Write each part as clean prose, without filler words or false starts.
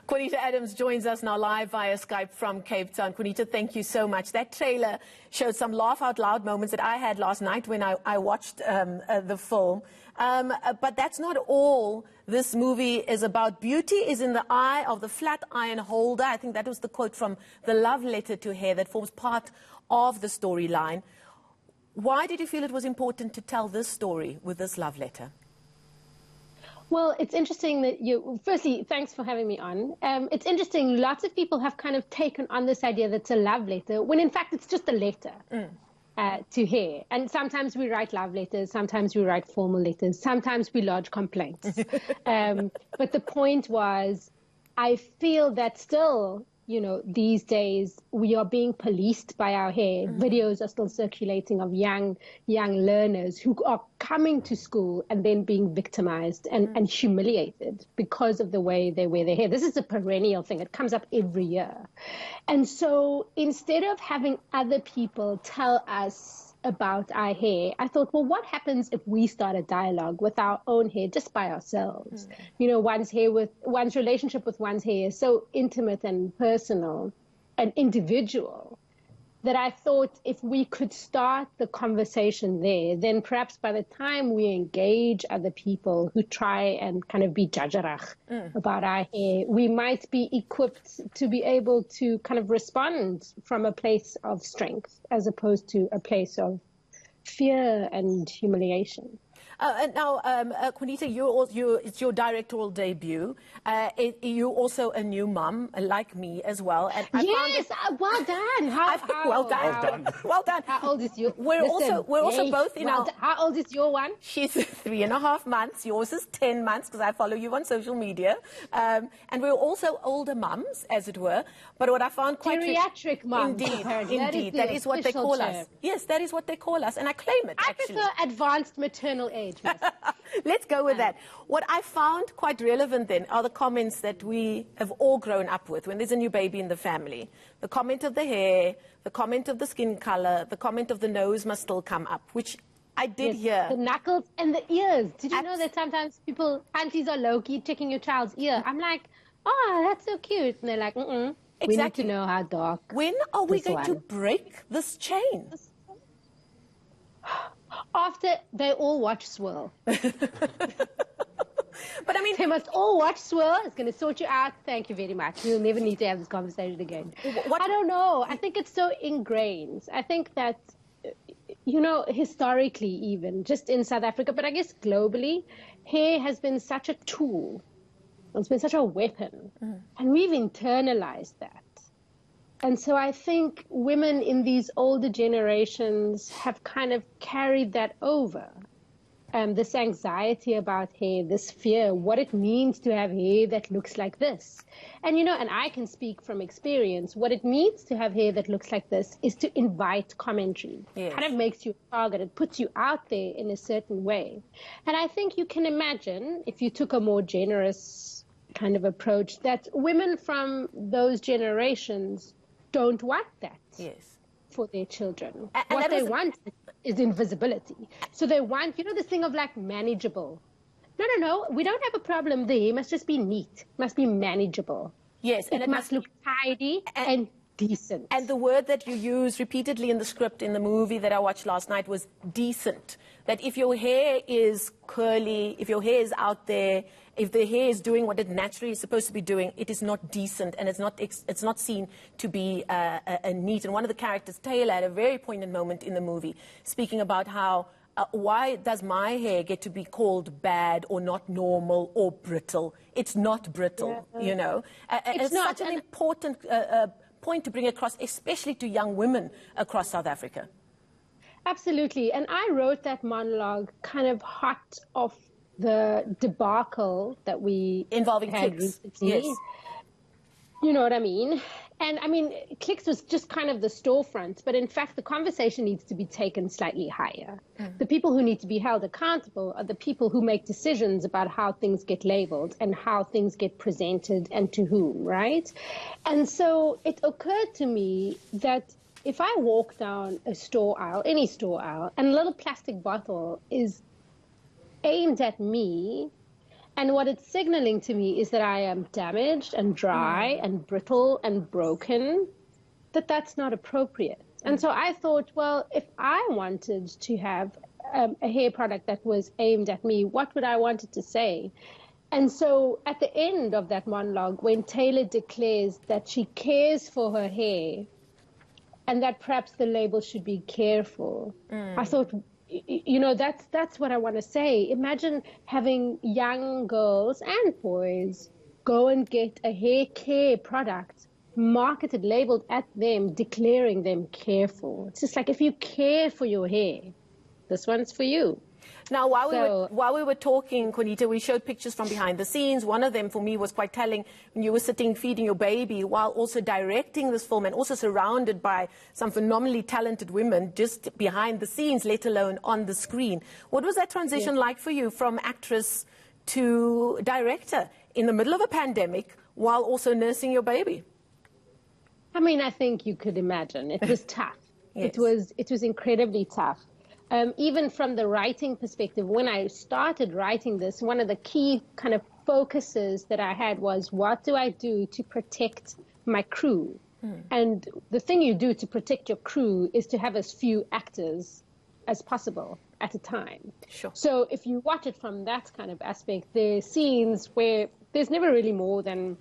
Quanita Adams joins us now live via Skype from Cape Town. Quanita, thank you so much. That trailer showed some laugh-out-loud moments that I had last night when I watched the film. But that's not all this movie is about. Beauty is in the eye of the flat iron holder. I think that was the quote from the love letter to Hair that forms part of the storyline. Why did you feel it was important to tell this story with this love letter? Well, it's interesting that firstly, thanks for having me on. It's interesting, lots of people have kind of taken on this idea that it's a love letter, when in fact it's just a letter to Hair. And sometimes we write love letters, sometimes we write formal letters, sometimes we lodge complaints. But the point was, I feel that still, these days we are being policed by our hair. Videos are still circulating of young learners who are coming to school and then being victimized and humiliated because of the way they wear their hair. This is a perennial thing. It comes up every year. And so instead of having other people tell us about our hair, I thought, well, what happens if we start a dialogue with our own hair just by ourselves? One's relationship with one's hair is so intimate and personal and individual that I thought if we could start the conversation there, then perhaps by the time we engage other people who try and kind of be judgerach about our hair, we might be equipped to be able to kind of respond from a place of strength as opposed to a place of fear and humiliation. Now, Quanita, it's your directorial debut. You're also a new mum, like me as well. And yes, well done. Well done. Well done. How old is you? We're also both in our... How old is your one? She's 3.5 months. Yours is 10 months, because I follow you on social media. And we're also older mums, as it were. But what I found quite... Geriatric mums. Indeed. That is what they call us. Yes, that is what they call us. And I claim it, actually. I prefer advanced maternal age. Let's go with that. What I found quite relevant then are the comments that we have all grown up with when there's a new baby in the family. The comment of the hair, the comment of the skin color, the comment of the nose must still come up, which I did hear. The knuckles and the ears. Did you know that sometimes aunties are low-key checking your child's ear? I'm like, oh, that's so cute. And they're like, Exactly. We need to know how dark. When are we going to break this chain? After they all watch Swirl. But I mean, they must all watch Swirl. It's going to sort you out. Thank you very much. We'll never need to have this conversation again. I don't know. I think it's so ingrained. I think that, historically even, just in South Africa, but I guess globally, hair has been such a tool. It's been such a weapon. And we've internalized that. And so I think women in these older generations have kind of carried that over. This anxiety about hair, this fear, what it means to have hair that looks like this. And, and I can speak from experience, what it means to have hair that looks like this is to invite commentary. Yes. Kind of makes you a target. It puts you out there in a certain way. And I think you can imagine, if you took a more generous kind of approach, that women from those generations don't want that for their children. What they want is invisibility. So they want, this thing of like manageable. No, we don't have a problem there. It must just be neat. It must be manageable. Yes. And it must look tidy and decent. And the word that you use repeatedly in the script in the movie that I watched last night was decent. That if your hair is curly, if your hair is out there, if the hair is doing what it naturally is supposed to be doing, it is not decent and it's not seen to be neat. And one of the characters, Taylor, had a very poignant moment in the movie, speaking about how why does my hair get to be called bad or not normal or brittle? It's not brittle, It's such an important point to bring across, especially to young women across South Africa. Absolutely. And I wrote that monologue kind of hot off the debacle that we involving had Clicks. Recently. Yes. You know what I mean? And I mean, Clicks was just kind of the storefront, but in fact, the conversation needs to be taken slightly higher. The people who need to be held accountable are the people who make decisions about how things get labeled and how things get presented and to whom, right? And so it occurred to me that if I walk down a store aisle, any store aisle, and a little plastic bottle is aimed at me, And what it's signaling to me is that I am damaged and dry and brittle and broken, that's not appropriate. And so I thought, well, if I wanted to have a hair product that was aimed at me, what would I want it to say? And so at the end of that monologue, when Taylor declares that she cares for her hair and that perhaps the label should be careful, I thought, you know, that's what I want to say. Imagine having young girls and boys go and get a hair care product marketed, labeled at them, declaring them careful. It's just like, if you care for your hair, this one's for you. Now, while we were talking, Juanita, we showed pictures from behind the scenes. One of them, for me, was quite telling. When you were sitting feeding your baby while also directing this film and also surrounded by some phenomenally talented women just behind the scenes, let alone on the screen. What was that transition like for you from actress to director in the middle of a pandemic while also nursing your baby? I mean, I think you could imagine. It was tough. Yes. It was incredibly tough. Even from the writing perspective, when I started writing this, one of the key kind of focuses that I had was, what do I do to protect my crew? And the thing you do to protect your crew is to have as few actors as possible at a time. Sure. So if you watch it from that kind of aspect, there's scenes where there's never really more than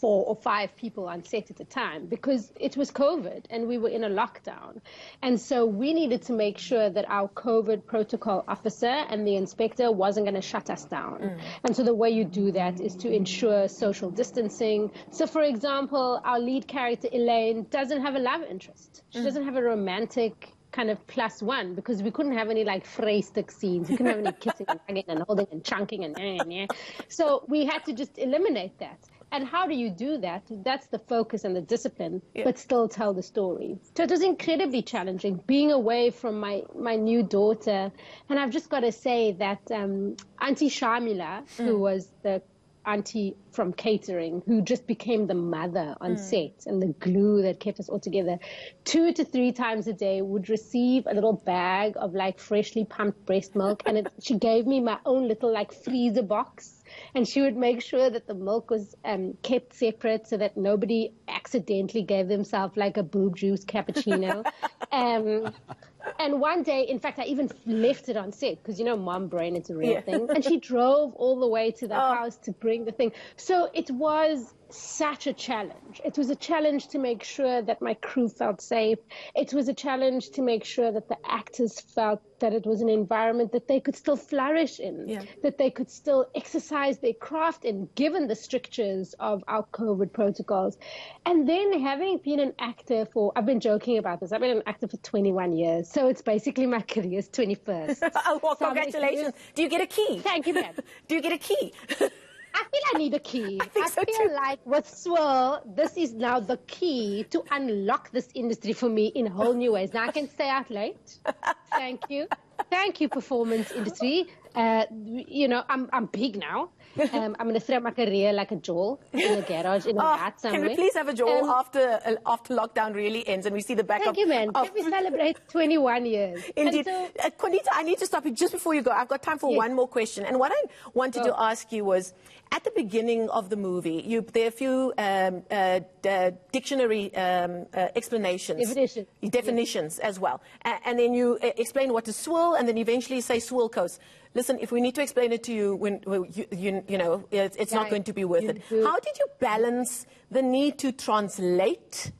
4 or 5 people on set at a time, because it was COVID and we were in a lockdown. And so we needed to make sure that our COVID protocol officer and the inspector wasn't going to shut us down. And so the way you do that is to ensure social distancing. So, for example, our lead character, Elaine, doesn't have a love interest. She doesn't have a romantic kind of +1, because we couldn't have any like stick scenes. We couldn't have any kissing and hugging and holding and chunking and so we had to just eliminate that. And how do you do that? That's the focus and the discipline, but still tell the story. So it was incredibly challenging being away from my new daughter. And I've just got to say that Auntie Shamila, who was the auntie from catering, who just became the mother on set and the glue that kept us all together, 2 to 3 times a day would receive a little bag of like freshly pumped breast milk. And she gave me my own little like freezer box. And she would make sure that the milk was kept separate so that nobody accidentally gave themselves like a boob juice cappuccino. And one day, in fact, I even left it on set because, you know, mom brain, it's a real thing. And she drove all the way to the house to bring the thing. So it was such a challenge. It was a challenge to make sure that my crew felt safe. It was a challenge to make sure that the actors felt that it was an environment that they could still flourish in, that they could still exercise their craft in, given the strictures of our COVID protocols. And then having been an actor I've been joking about this, I've been an actor for 21 years. So it's basically my career's 21st. Oh, well, so congratulations. Do you get a key? Thank you, ma'am. Do you get a key? I feel I need a key. I so feel too. like with Swirl, this is now the key to unlock this industry for me in whole new ways. Now I can stay out late. Thank you. Thank you, performance industry. You know, I'm big now. I'm going to throw my career like a jewel in a garage in a vat somewhere. Can we please have a jewel after lockdown really ends and we see the back Thank you, man. Can we celebrate 21 years? Indeed. Juanita, I need to stop you just before you go. I've got time for one more question. And what I wanted to ask you was, at the beginning of the movie, there are a few dictionary explanations. Definitions as well. And then you explain what is swirl, and then eventually say swirl coast. Listen, if we need to explain it to you, when you know, it's not going to be worth it. How did you balance the need to translate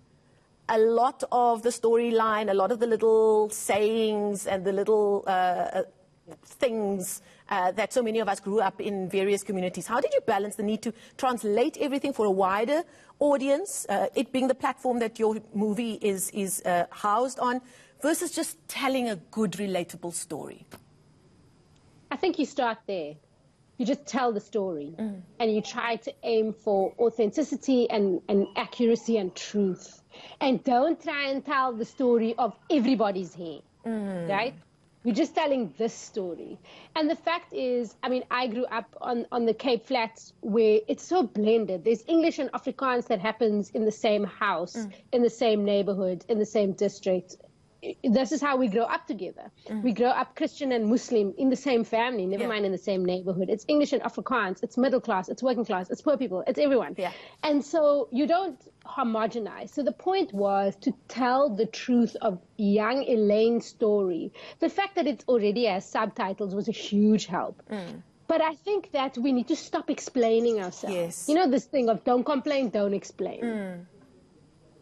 a lot of the storyline, a lot of the little sayings and the little things that so many of us grew up in various communities? How did you balance the need to translate everything for a wider audience, it being the platform that your movie is housed on, versus just telling a good, relatable story? I think you start there. You just tell the story and you try to aim for authenticity and accuracy and truth. And don't try and tell the story of everybody's hair, right? We're just telling this story. And the fact is, I mean, I grew up on the Cape Flats where it's so blended. There's English and Afrikaans that happens in the same house, in the same neighborhood, in the same district. this is how we grow up together. We grow up Christian and Muslim in the same family, never mind in the same neighborhood. It's English and Afrikaans, it's middle class, it's working class, it's poor people, it's everyone. Yeah. And so you don't homogenize. So the point was to tell the truth of young Elaine's story. The fact that it already has subtitles was a huge help. But I think that we need to stop explaining ourselves. Yes. You know, this thing of don't complain, don't explain.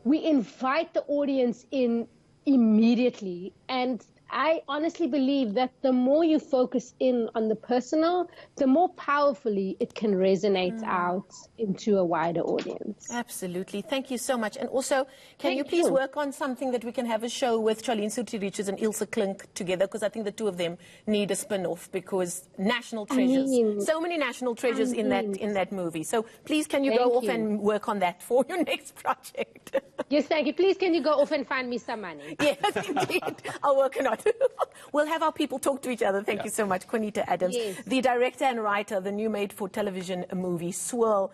We invite the audience in immediately, and I honestly believe that the more you focus in on the personal, the more powerfully it can resonate out into a wider audience. Absolutely. Thank you so much. And also, can you please work on something that we can have a show with Charlene Soeti Richards and Ilse Klink together? Because I think the two of them need a spin-off, because national treasures, so many national treasures in that movie. So please, can you go off and work on that for your next project? Yes, thank you. Please, can you go off and find me some money? Yes, indeed. I'll work on it. We'll have our people talk to each other. Thank you so much, Juanita Adams, the director and writer of the new made-for-television movie, Swirl.